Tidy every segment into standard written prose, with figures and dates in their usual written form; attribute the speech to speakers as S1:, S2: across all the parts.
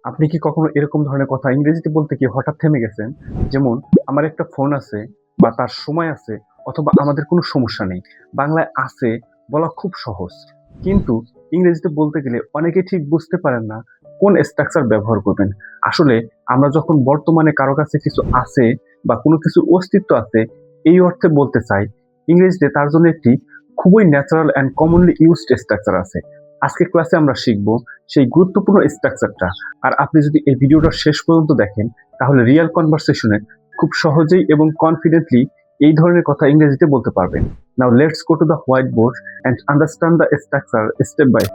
S1: আপনি কি কখনো এরকম ধরনের কথা ইংরেজিতে বলতে গিয়ে হঠাৎ থেমে গেছেন? যেমন, আমার একটা ফোন আছে বা তার সময় আছে, অথবা আমাদের কোনো সমস্যা নেই। বাংলায় আছে বলা খুব সহজ। কিন্তু ইংরেজিতে বলতে গেলে অনেকে ঠিক বুঝতে পারেন না কোন স্ট্রাকচার ব্যবহার করবেন। আসলে আমরা যখন বর্তমানে কারো কাছে কিছু আছে বা কোনো কিছুর অস্তিত্ব আছে এই অর্থে বলতে চাই, ইংরেজিতে তার জন্য একটি খুবই natural and commonly used structure আছে। আজকের ক্লাসে আমরা শিখব সেই গুরুত্বপূর্ণ স্ট্রাকচারটা। আর আপনি যদি এই ভিডিওটা শেষ পর্যন্ত দেখেন তাহলে রিয়েল কনভারসেশনে খুব সহজেই এবং কনফিডেন্টলি এই ধরনের কথা ইংরেজিতে বলতে পারবেন। Now let's go to the whiteboard and understand the structure step by.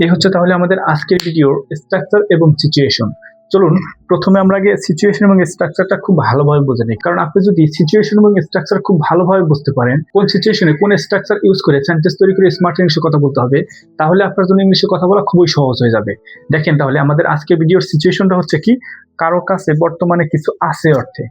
S2: এই হচ্ছে তাহলে আমাদের আজকের ভিডিওর স্ট্রাকচার এবং সিচুয়েশন। চলুন প্রথমে আমরা আগে সিচুয়েশন এবং স্ট্রাকচারটা খুব ভালোভাবে বুঝে নিই। কারণ আপনি যদি সিচুয়েশন এবং স্ট্রাকচার খুব ভালোভাবে বুঝতে পারেন, কোন সিচুয়েশনে কোন স্ট্রাকচার ইউজ করে সেন্টেন্স তৈরি করে স্মার্ট ইংলিশে কথা বলতে হবে, তাহলে আপনার জন্য ইংলিশে কথা বলা খুবই সহজ হয়ে যাবে। দেখেন তাহলে আমাদের আজকের ভিডিওর সিচুয়েশনটা হচ্ছে কি, কারো কাছে বর্তমানে কিছু আছে অর্থে।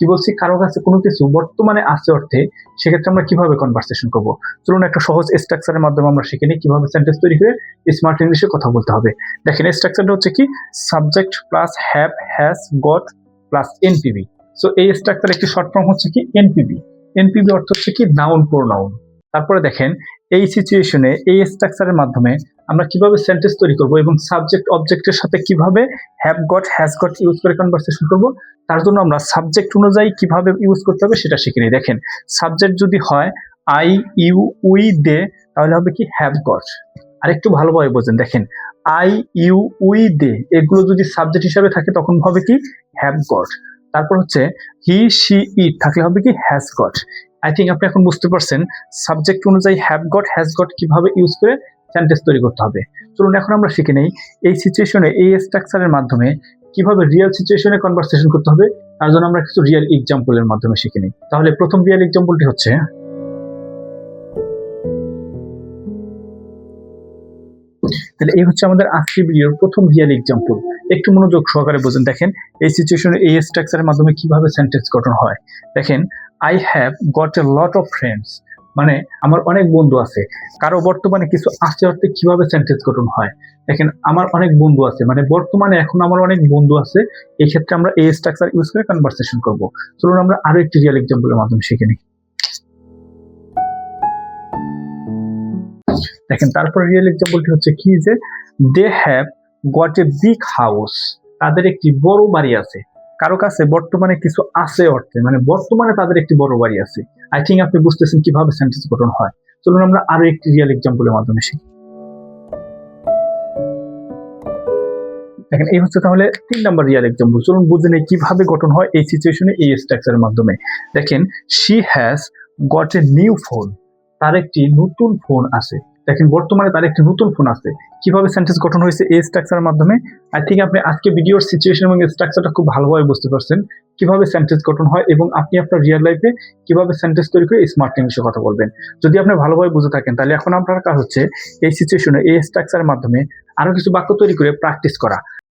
S2: কি বলছি? কারো কাছে কোনো কিছু বর্তমানে আছে অর্থে। সেক্ষেত্রে আমরা কিভাবে কনভারসেশন করবো? চলুন একটা সহজ স্ট্রাকচারের মাধ্যমে আমরা শিখে নিই কিভাবে সেন্টেন্স তৈরি করে স্মার্ট ইংলিশে কথা বলতে হবে। দেখেন স্ট্রাকচারটা হচ্ছে কি, subject plus have, has, goat plus NPV. So এই স্ট্রাকচার একটি শর্ট ফর্ম হচ্ছে কি এনপিভি। এনপিভি অর্থ হচ্ছে কি নাউন প্রোনাউন। তারপরে দেখেন এই সিচুয়েশনে এই স্ট্রাকচারের মাধ্যমে আমরা কিভাবে সেন্টেন্স তৈরি করব এবং সাবজেক্ট অবজেক্টের সাথে কিভাবে have got, has got use করে কনভারসেশন করব, তার জন্য আমরা সাবজেক্ট অনুযায়ী কিভাবে ইউজ করতে হবে সেটা শিখে নিই। দেখেন সাবজেক্ট যদি হয় আই, ইউ, উই, দে, তাহলে হবে কি হ্যাভ গট। আর একটু ভালোভাবে বোঝেন, দেখেন আই, ইউ, উই, দে এগুলো যদি সাবজেক্ট হিসাবে থাকে তখন হবে কি হ্যাভ গট। তারপর হচ্ছে হি, শি, ইট থাকলে হবে কি হ্যাজ গট। আই থিঙ্ক আপনি এখন বুঝতে পারছেন সাবজেক্ট অনুযায়ী হ্যাভ গট, হ্যাজ গট কিভাবে ইউজ করে সেন্টেন্স তৈরি করতে হবে। চলুন এখন আমরা শিখে নেই এই সিচুয়েশনে এই স্ট্রাকচারের মাধ্যমে কিভাবে রিয়েল সিচুয়েশনে কনভারসেশন করতে হবে। তার জন্য আমরা কিছু রিয়েল এক্সাম্পলের মাধ্যমে শিখে নিই। তাহলে প্রথম রিয়েল এক্সাম্পলটি হচ্ছে, তাহলে এই হচ্ছে আমাদের আজকের ভিডিওর প্রথম রিয়েল এক্সাম্পল। একটু মনোযোগ সহকারে বোঝেন। দেখেন এই সিচুয়েশনে এই স্ট্রাকচারের মাধ্যমে কিভাবে সেন্টেন্স গঠন হয়। দেখেন I have got A lot of friends, মানে আমার অনেক বন্ধু আছে। কারো বর্তমানে কিছু আছে অর্থে কিভাবে সেন্টেন্স গঠন হয়। দেখেন আমার অনেক বন্ধু আছে, মানে বর্তমানে এখন আমার অনেক বন্ধু আছে। এই ক্ষেত্রে আমরা এই স্ট্রাকচার ইউজ করে কনভারসেশন করব। চলুন আমরা আরো একটি রিয়েল এক্সাম্পলের মাধ্যমে শিখে নিই। দেখেন তারপর রিয়েল এক্সাম্পলটি হচ্ছে কি, যে they have got a big house, তাদের একটি বড় বাড়ি আছে। কারো কাছে বর্তমানে কিছু আছে অর্থে, মানে বর্তমানে তাদের একটি বড় বাড়ি আছে। আই থিঙ্ক আপনি বুঝতেছেন কিভাবে সেন্টেন্স গঠন হয়। চলুন আমরা আরো একটি রিয়েল এক্সাম্পলের মাধ্যমে শিখি। দেখেন এই হচ্ছে তাহলে 3 নাম্বার রিয়েল এক্সাম্পল। চলুন বুঝে নেই কিভাবে গঠন হয় এই সিচুয়েশনে এই স্ট্রাকচারের মাধ্যমে। দেখেন she has got a new phone, তার একটি নতুন ফোন আছে। দেখেন বর্তমানে তার একটি নতুন ফোন আছে। কিভাবে সেন্টেন্স গঠন হয়েছে এই স্ট্রাকচারের মাধ্যমে। আই থিঙ্ক আপনি আজকে ভিডিওর সিচুয়েশন এবং স্ট্রাকচারটা খুব ভালোভাবে বুঝতে পারছেন কিভাবে সেন্টেন্স গঠন হয় এবং আপনি আপনার রিয়েল লাইফে কিভাবে সেন্টেন্স তৈরি করে স্মার্ট ইংলিশে কথা বলবেন। যদি আপনি ভালোভাবে বুঝে থাকেন তাহলে এখন আপনার কাজ হচ্ছে এই সিচুয়েশনে এই স্ট্রাকচারের মাধ্যমে আরো কিছু বাক্য তৈরি করে প্র্যাকটিস করা।